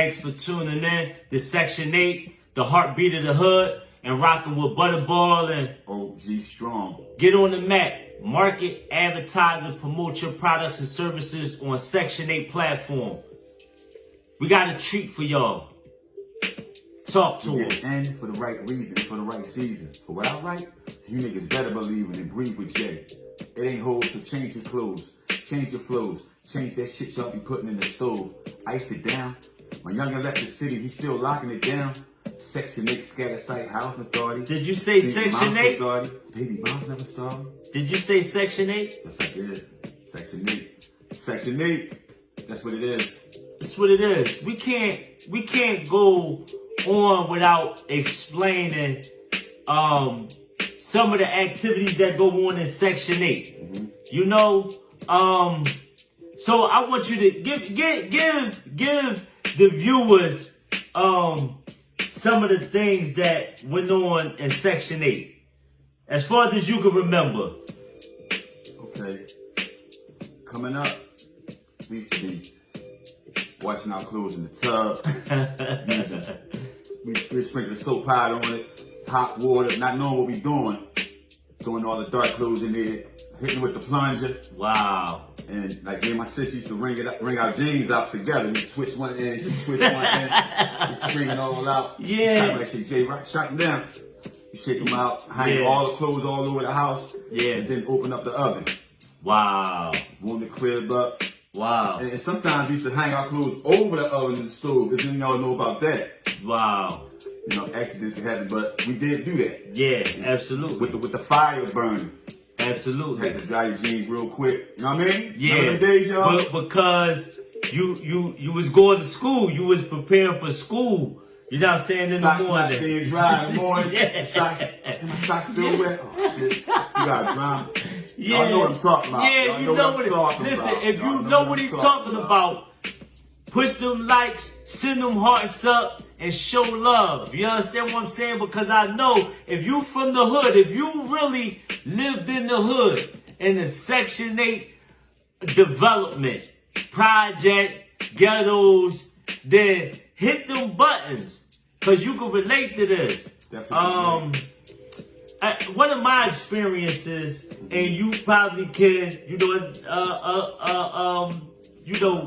Thanks for tuning in to Section 8, the heartbeat of the hood, and rocking with Butterball and OG Strong. Get on the map, market, advertise, and promote your products and services on Section 8 platform. We got a treat for y'all. Talk to them. And for the right reason, for the right season. For what I write, you niggas better believe it and breathe with Jay. It ain't hoes, so change your clothes, change your flows, change that shit y'all be putting in the stove. Ice it down. My youngin' left the city, he's still locking it down. Section 8 scatter site housing authority. Did you say Section 8? Baby moms never started. Did you say Section 8? Yes, I did. Section 8. Section 8. That's what it is. That's what it is. We can't go on without explaining some of the activities that go on in Section 8. Mm-hmm. You know, so I want you to give the viewers some of the things that went on in Section 8, as far as you can remember. Okay. Coming up, we used to be washing our clothes in the tub, we sprinkle the soap powder on it, hot water, not knowing what we doing, throwing all the dark clothes in there, hitting with the plunger. Wow. And like me and my sister used to wring our jeans out together. We twist one end, she twist one end, we string it all out. Yeah. Like shit, Jay, shut them down. You shake them out, hang all the clothes all over the house, and then open up the oven. Wow. Warm the crib up. Wow. And sometimes we used to hang our clothes over the oven and the stove. If y'all know about that. Wow. You know, accidents can happen, but we did do that. Yeah, absolutely. With the fire burning. Absolutely. Had to dry your jeans real quick. You know what I mean? Yeah. Remember them days, y'all? But because you was going to school, you was preparing for school. You know what I'm saying? In socks the morning. Socks not being dry in the morning. Yeah. Socks, and my socks still wet. Oh shit. You got drama. Yeah. Y'all know what I'm talking about. Yeah, y'all you know what I'm talking about. Listen, if you know what he's talking about, push them likes, send them hearts up, and show love. You understand what I'm saying? Because I know if you from the hood, if you really lived in the hood, in the Section 8 development, project, ghettos, then hit them buttons. Because you can relate to this. Definitely. One of my experiences, and you probably can,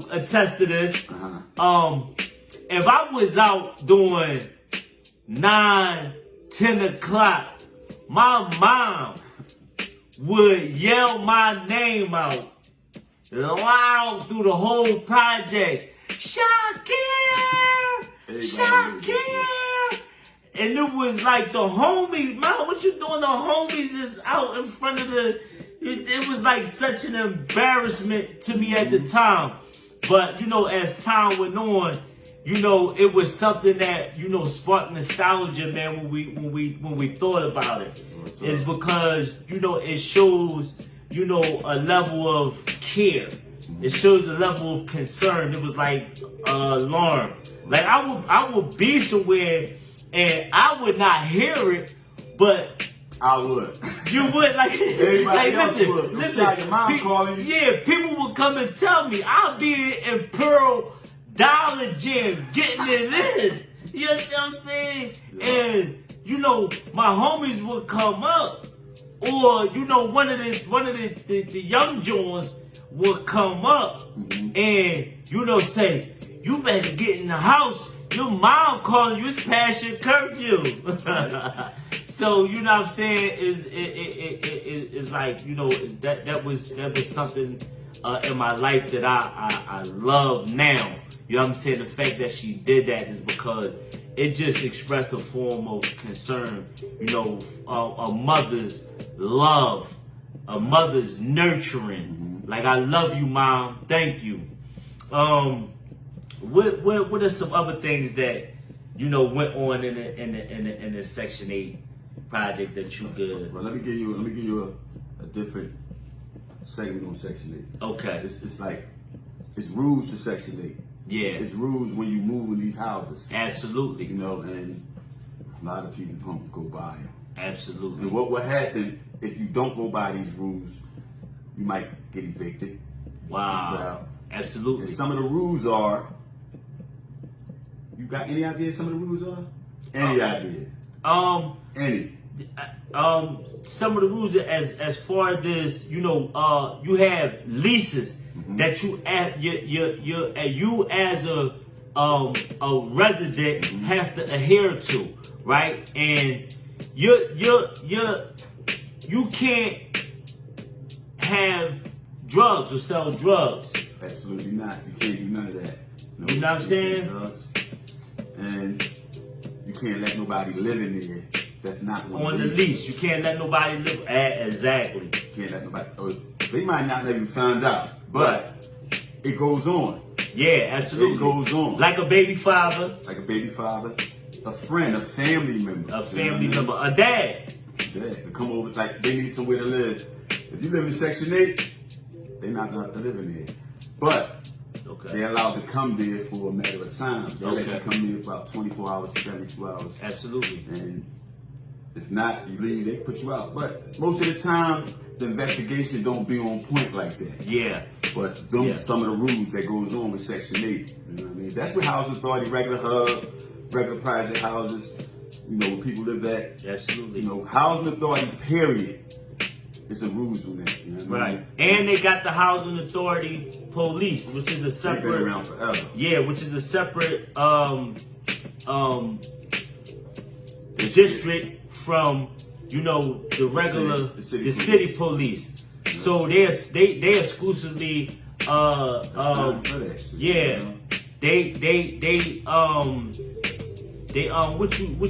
attest to this. If I was out doing 9, 10 o'clock, my mom would yell my name out loud through the whole project. Shakir! Shakir! And it was like the homies, man, what you doing? The homies is out in front of it was like such an embarrassment to me at the time. But, as time went on, it was something that, sparked nostalgia, man, when we thought about it. It's because, it shows, a level of care. It shows a level of concern. It was like alarm. Like I would be somewhere and I would not hear it, but I would. You would Everybody else would. Listen. Your mom calling you. Yeah, people would come and tell me. I'll be in Pearl Dollar Gym getting it in. You know what I'm saying? Yeah. And my homies would come up, or one of the young Jones would come up and say, you better get in the house. Your mom calling you, it's past your curfew. So, what I'm saying is like, that was something in my life that I love now. You know what I'm saying? The fact that she did that is because it just expressed a form of concern, a mother's love, a mother's nurturing. Like, I love you, Mom. Thank you. What are some other things that went on in the Section 8 project that you good? Well, let me give you a different segment on Section 8. Okay. It's like it's rules to Section 8. Yeah. It's rules when you move in these houses. Absolutely. And a lot of people don't go by them. Absolutely. And what will happen if you don't go by these rules? You might get evicted. Wow. Absolutely. And some of the rules are You got any ideas some of the rules are? Any ideas? Any? Some of the rules as far as you have leases that you as a resident have to adhere to, right? And you can't have drugs or sell drugs. Absolutely not. You can't do none of that. No, you know what I'm saying? Drugs. And you can't let nobody live in there that's not on the lease. You can't let nobody live. Exactly. You can't let nobody. They might not even find out, but it goes on. Yeah, absolutely. It goes on. Like a baby father. Like a baby father. A friend, a family member. A family member. A dad. Dad. To come over, like they need somewhere to live. If you live in Section 8, they're not going to live in there. But they're allowed to come there for a matter of time. They'll let you come there for about 24 hours to 72 hours. Absolutely. And if not, you leave, they put you out. But most of the time, the investigation don't be on point like that. Yeah. But some of the rules that goes on with Section 8. You know what I mean? That's what Housing Authority, regular hub, regular project houses, where people live at. Absolutely. Housing Authority, period. It's the rules on that. You know what I mean? And they got the Housing Authority Police, which is a separate. They've been around forever. Yeah, which is a separate district from the regular the city police. So they exclusively what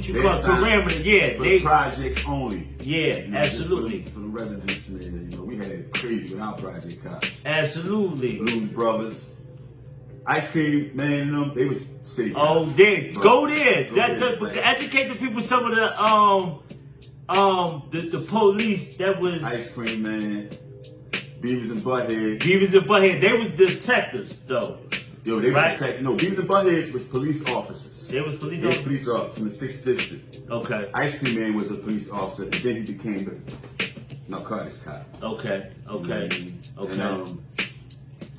you call parameter? Yeah, for the projects only. Yeah, absolutely. For the residents in there, we had it crazy with our project cops. Absolutely. Blues Brothers, Ice Cream Man, and them, they was city cops. Oh, go there. Educate the people. Some of the police that was Ice Cream Man, Beavis and Butthead. They was detectives though. Yo, they were no, Beavis and Buttheads was police officers. They was police officers? Police officers from the 6th District. Okay. Ice Cream Man was a police officer, and then he became the narcotics cop. Okay. And,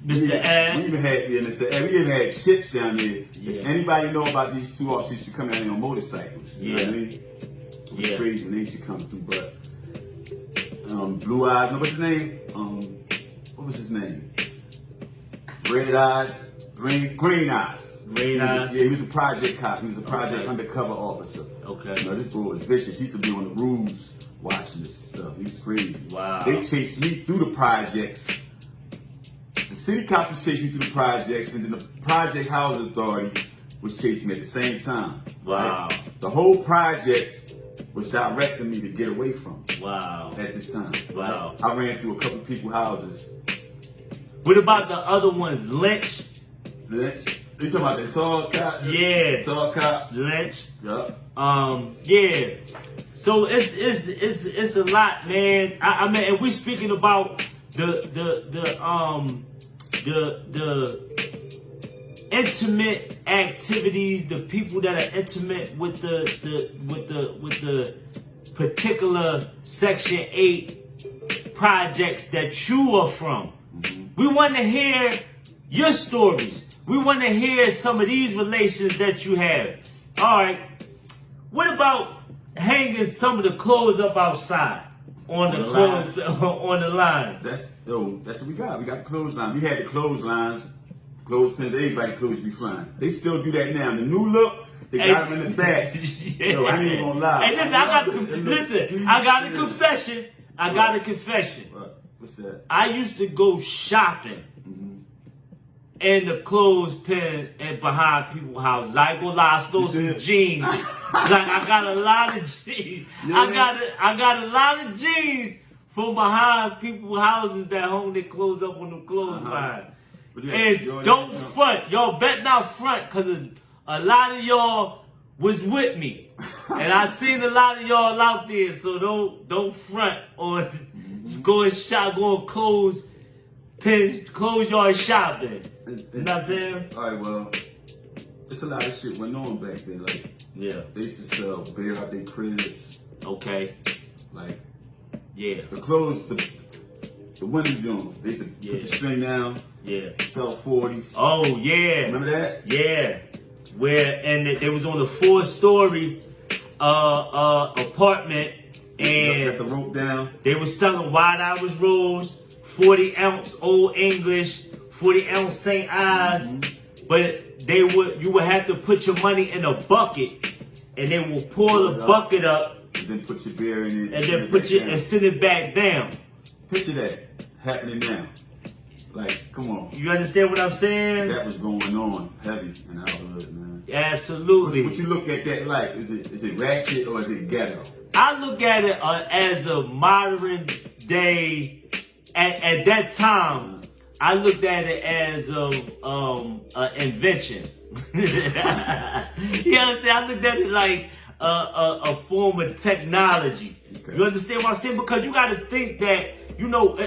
Mr. Ed. We even had Mr. Ed. We even had shits down there. Yeah. If anybody know about these two officers, used to come down there on motorcycles. You know what I mean? It was crazy when they used to come through, but Blue Eyes, what's his name? What was his name? Red Eyes. Green Eyes. Yeah, he was a project cop. He was a project undercover officer. Okay. This boy was vicious. He used to be on the rules watching this stuff. He was crazy. Wow. They chased me through the projects. The city cops was chasing me through the projects, and then the Project Housing Authority was chasing me at the same time. Wow. Right? The whole projects was directing me to get away from. Wow. At this time. Wow. I ran through a couple people's houses. What about the other ones? Lynch? You talking about the tall cop? Yeah. Tall cop. Lynch. Yup. Yeah. So it's a lot, man. I mean, and we speaking about the intimate activities, the people that are intimate with the particular Section 8 projects that you are from. We want to hear your stories. We want to hear some of these relations that you have. All right. What about hanging some of the clothes up outside on the clothes on the lines? That's what we got. We got the clothesline. We had the clotheslines, clothespins. Everybody clothes be flying. They still do that now. The new look, they got them in the back. Yo, I ain't even gonna lie. Hey, listen, I got a confession. I got a confession. What's that? I used to go shopping in the clothespin and behind people's houses. I ain't gonna lie, I stole some jeans. I got a lot of jeans. Yeah. I got a lot of jeans from behind people's houses that hung their clothes up on the clothesline. And don't front. Y'all bet not front, cause a lot of y'all was with me. And I seen a lot of y'all out there, so don't front on going clothes yard shopping. You know what I'm saying? All right, well, it's a lot of shit went on back then. Like, they used to sell beer out their cribs. Okay. Like, the clothes, the winning joint. They used to put the string down. Yeah. Sell 40s. Oh yeah. Remember that? Yeah. and they was on a 4-story apartment, and got the rope down. They was selling White Irish rolls, 40-ounce Old English, 40-ounce St. Ives, but you would have to put your money in a bucket, and they will pour the bucket up, and then put your beer in it, and then and send it back down. Picture that happening now. Like, come on. You understand what I'm saying? That was going on heavy in our hood, man. Absolutely. What you look at that like? Is it ratchet or is it ghetto? I look at it as a modern day. At that time, I looked at it as an invention. You know what I'm saying? I looked at it like a form of technology. Okay. You understand what I'm saying? Because you got to think that, you know,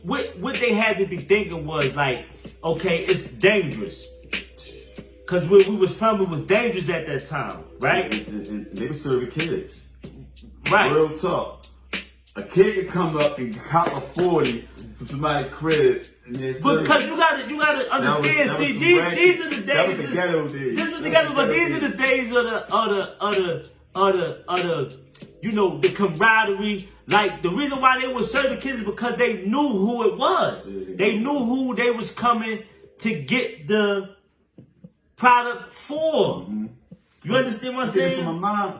what they had to be thinking was like, okay, it's dangerous. Because where we was from, it was dangerous at that time, right? And they were serving kids. Right. Real talk. A kid could come up and cop a 40 from somebody's crib. Because you gotta understand. See, these are the days. That was the ghetto days. This was the ghetto, but these are the days of the you know, the camaraderie. Like, the reason why they were serving kids is because they knew who it was. They knew who they was coming to get the product for. Mm-hmm. You understand what I'm saying? From my mom.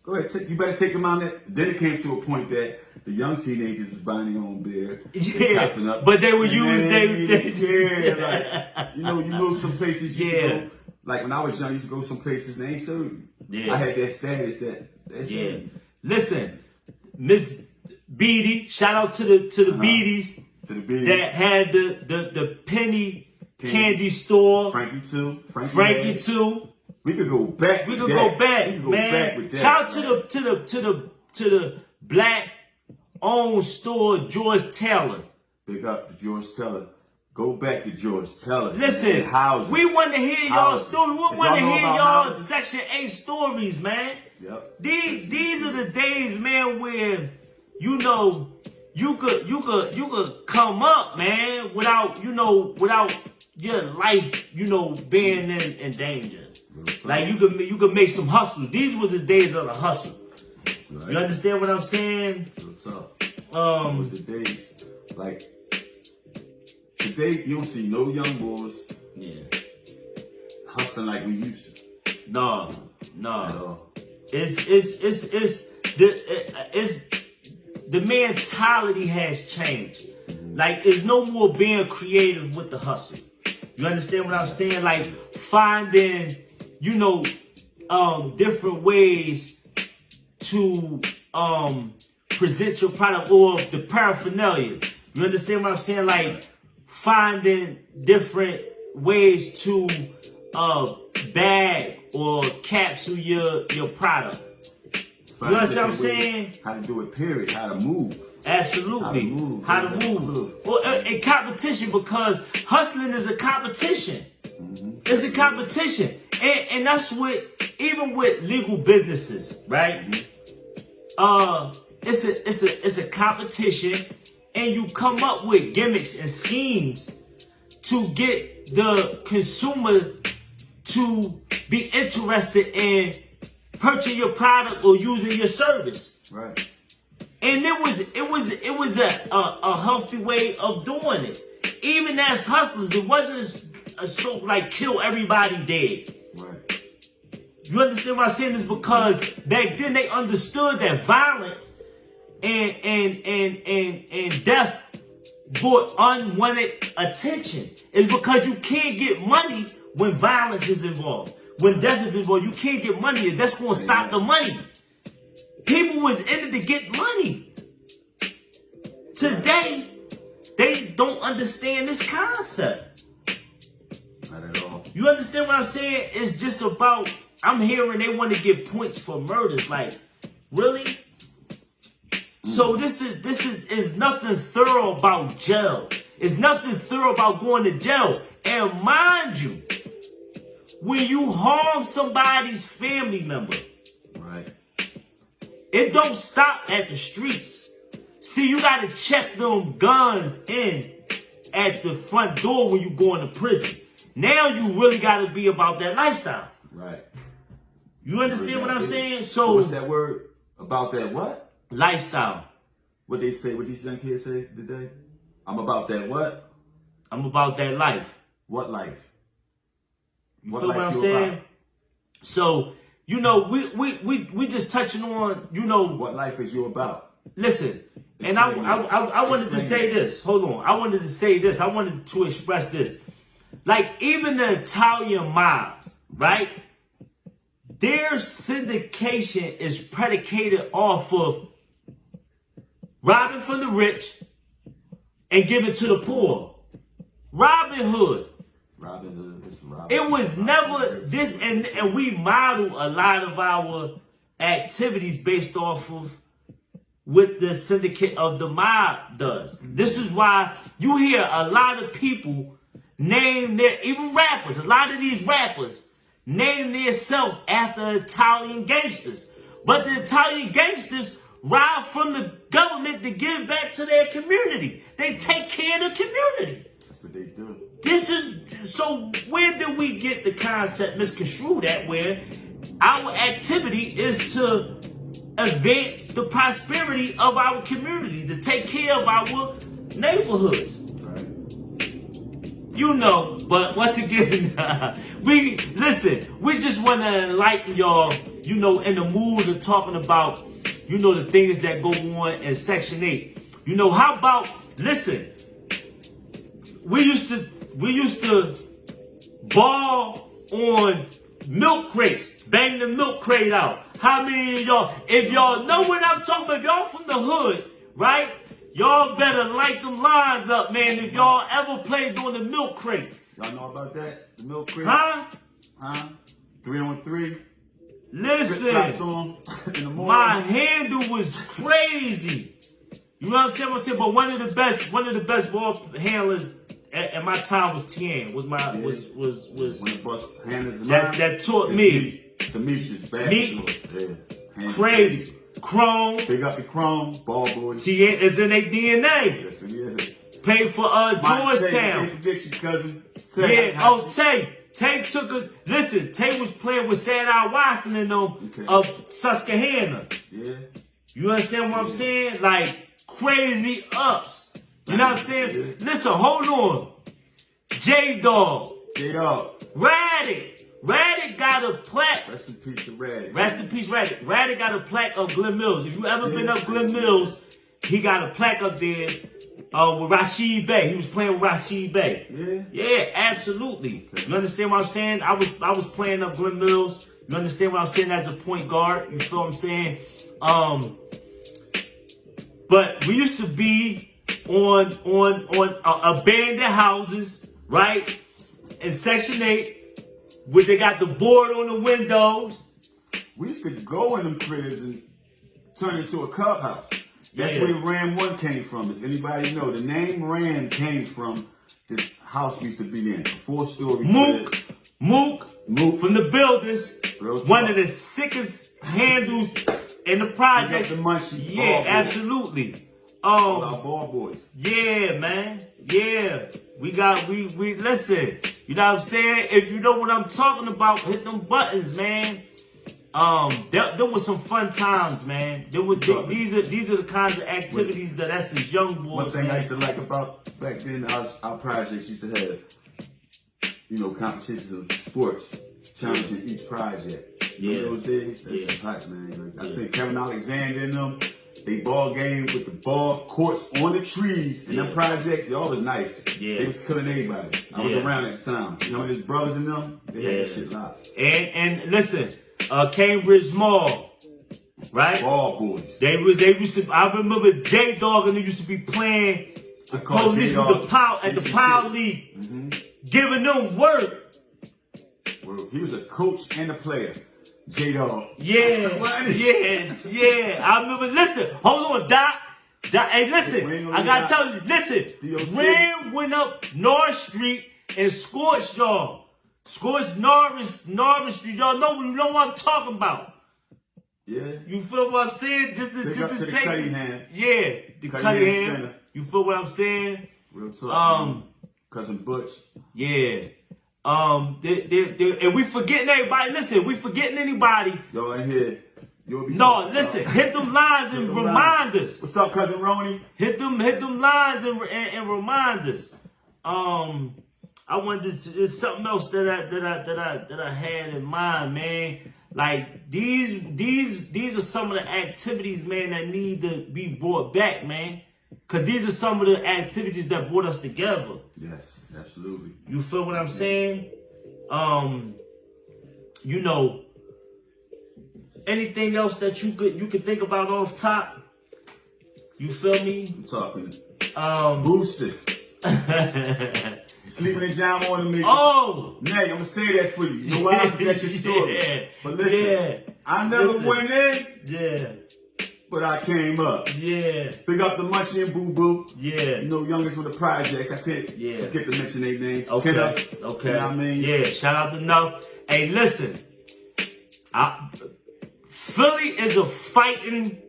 Go ahead, you better take them on that. Then it came to a point that the young teenagers was buying their own beer. Yeah, but they would use like, you know some places you can go. Like when I was young, I used to go some places and they ain't serving. Yeah. I had that status that Listen, Miss Beatty, shout out to the Beaties. To the Beaties. That had the penny candy store. Frankie too. Frankie too. We could go back. We could go back, man. Shout out to the black owned store, George Taylor. Big up to George Taylor. Go back to George Taylor. Listen, we want to hear y'all stories. We want to hear y'all Section 8 stories, man. Yep. These are the days, man, where you know you could come up, man, without your life, being in danger. Like you could make some hustles. These were the days of the hustle. Right. You understand what I'm saying? What's up? Was the days like today? You don't see no young boys. Yeah. Hustling like we used to. No. At all. It's the mentality has changed. Mm-hmm. Like, it's no more being creative with the hustle. You understand what I'm saying? Like finding, different ways to present your product or the paraphernalia. You understand what I'm saying? Like finding different ways to bag or capsule your product. You understand what I'm saying? How to do it, period. How to move. Absolutely. How to move. Well, in competition, because hustling is a competition. Mm-hmm. It's a competition. And that's what, even with legal businesses, right? It's a competition, and you come up with gimmicks and schemes to get the consumer to be interested in purchasing your product or using your service. Right. And it was a healthy way of doing it. Even as hustlers, it wasn't so like kill everybody dead. Right. You understand what I'm saying? Is because back then they understood that violence and death brought unwanted attention. It's because you can't get money when violence is involved. When death is involved, you can't get money. That's going to stop the money. People was in it to get money. Today, they don't understand this concept. Not at all. You understand what I'm saying? It's just about, I'm hearing they want to get points for murders. Like, really? So this is nothing thorough about jail. It's nothing thorough about going to jail. And mind you, when you harm somebody's family member, right, it don't stop at the streets. See, you got to check them guns in at the front door when you go into prison. Now you really got to be about that lifestyle. Right. You understand what I'm saying? So what's that word? About that what? Lifestyle. What they say, what these young kids say today? I'm about that what? I'm about that life. What life? You feel what I'm saying? About? So, you know, we just touching on, you know. What life is you about? Listen, and I wanted to say this. Hold on. I wanted to say this. I wanted to express this. Like, even the Italian mobs, right? Their syndication is predicated off of robbing from the rich and giving to the poor. Robin Hood. It was never this, and we model a lot of our activities based off of what the syndicate of the mob does. This is why you hear a lot of people name their, even rappers, a lot of these rappers name themselves after Italian gangsters. But the Italian gangsters rob from the government to give back to their community. They take care of the community. That's what they do. This is, so where did we get the concept misconstrued at, where our activity is to advance the prosperity of our community, to take care of our neighborhoods? Right. You know, but once again, we just want to enlighten y'all, you know, in the mood of talking about, you know, the things that go on in Section 8. You know, how about, listen, we used to ball on milk crates, bang the milk crate out. How many of y'all, if y'all know what I'm talking about, if y'all from the hood, right? Y'all better light them lines up, man, if y'all ever played on the milk crate. Y'all know about that? The milk crate? Huh? 3-on-3. Listen, my handle was crazy. You know what I'm saying? But one of the best ball handlers at my time was Tien. Was my was one of the best handlers that taught me. Demetrius basketball. Yeah. Crazy. Chrome. Big up the Chrome. Ball boys. Tien is in their DNA. Yes, it is. Paid for Georgetown. Prediction, cousin. Tay took us. Listen, Tay was playing with Sad Watson and them of Susquehanna. Yeah. You understand what I'm saying? Like crazy ups. You know what I'm saying? Yeah. Listen, hold on. J-Dog. Raddick got a plaque. Rest in peace to Raddick. Rest in peace, Raddick. Raddick got a plaque of Glen Mills. If you ever been up Glen Mills, he got a plaque up there with Rashid Bey. He was playing with Rashid Bey. Yeah, absolutely. Okay. You understand what I'm saying? I was playing up Glen Mills. You understand what I'm saying as a point guard? You feel what I'm saying? But we used to be on abandoned houses, right? In Section 8. Where they got the board on the windows. We used to go in them cribs and turn into a clubhouse. That's where Ram 1 came from. If anybody know, the name Ram came from this house we used to be in. A 4-story Mook from the buildings. One of the sickest handles in the project. The munchie, yeah, absolutely. All our ball boys. Yeah, man. Yeah. We listen. You know what I'm saying? If you know what I'm talking about, hit them buttons, man. There was some fun times, man. These are the kinds of activities that us as young boys. One thing I used to like about back then, our projects used to have, you know, competitions of sports challenging each project. Yeah. Those days, that's hot, man. Like, I think Kevin Alexander and them. They ball game with the ball courts on the trees and them projects. Y'all was nice. Yeah. They was killing everybody. I was around at the time. You know, his brothers and them, they had that shit locked. And listen, Cambridge Mall, right? Ball boys. They used to, I remember J-Dog and they used to be playing the police with the Power League, giving them work. Well, he was a coach and a player. J-Dog. Yeah. I remember, listen, hold on, Doc. Hey, listen, I gotta tell you, listen, Ram went up North Street and scorched y'all. Scorched Norris Street. Y'all know what I'm talking about. Yeah. You feel what I'm saying? Just to take Cunningham. Yeah, the Cunningham. You feel what I'm saying? Real talk. Cousin Butch. Yeah. And we forgetting everybody. Listen, we forgetting anybody. Yo, in here. No, listen, hit them lines and remind us. What's up, cousin Ronnie? Hit them lines and remind us. I wanted to, there's something else that I had in mind, man. Like these are some of the activities, man, that need to be brought back, man. Cause these are some of the activities that brought us together. Yes, absolutely. You feel what I'm saying? You know, anything else that you could think about off top? You feel me? I'm talking. Boosted. Sleeping in John on the niggas. Oh! Nay, I'm gonna say that for you. You know why? That's your story. Yeah. But listen, I never went in. Yeah. But I came up. Yeah. Big up the Munchie and Boo Boo. Yeah. You know, youngest with the projects. I can't forget to mention their names. Okay. Kenneth, Okay. You know what I mean? Yeah. Shout out to Nuff. Hey, listen. Philly is a fighting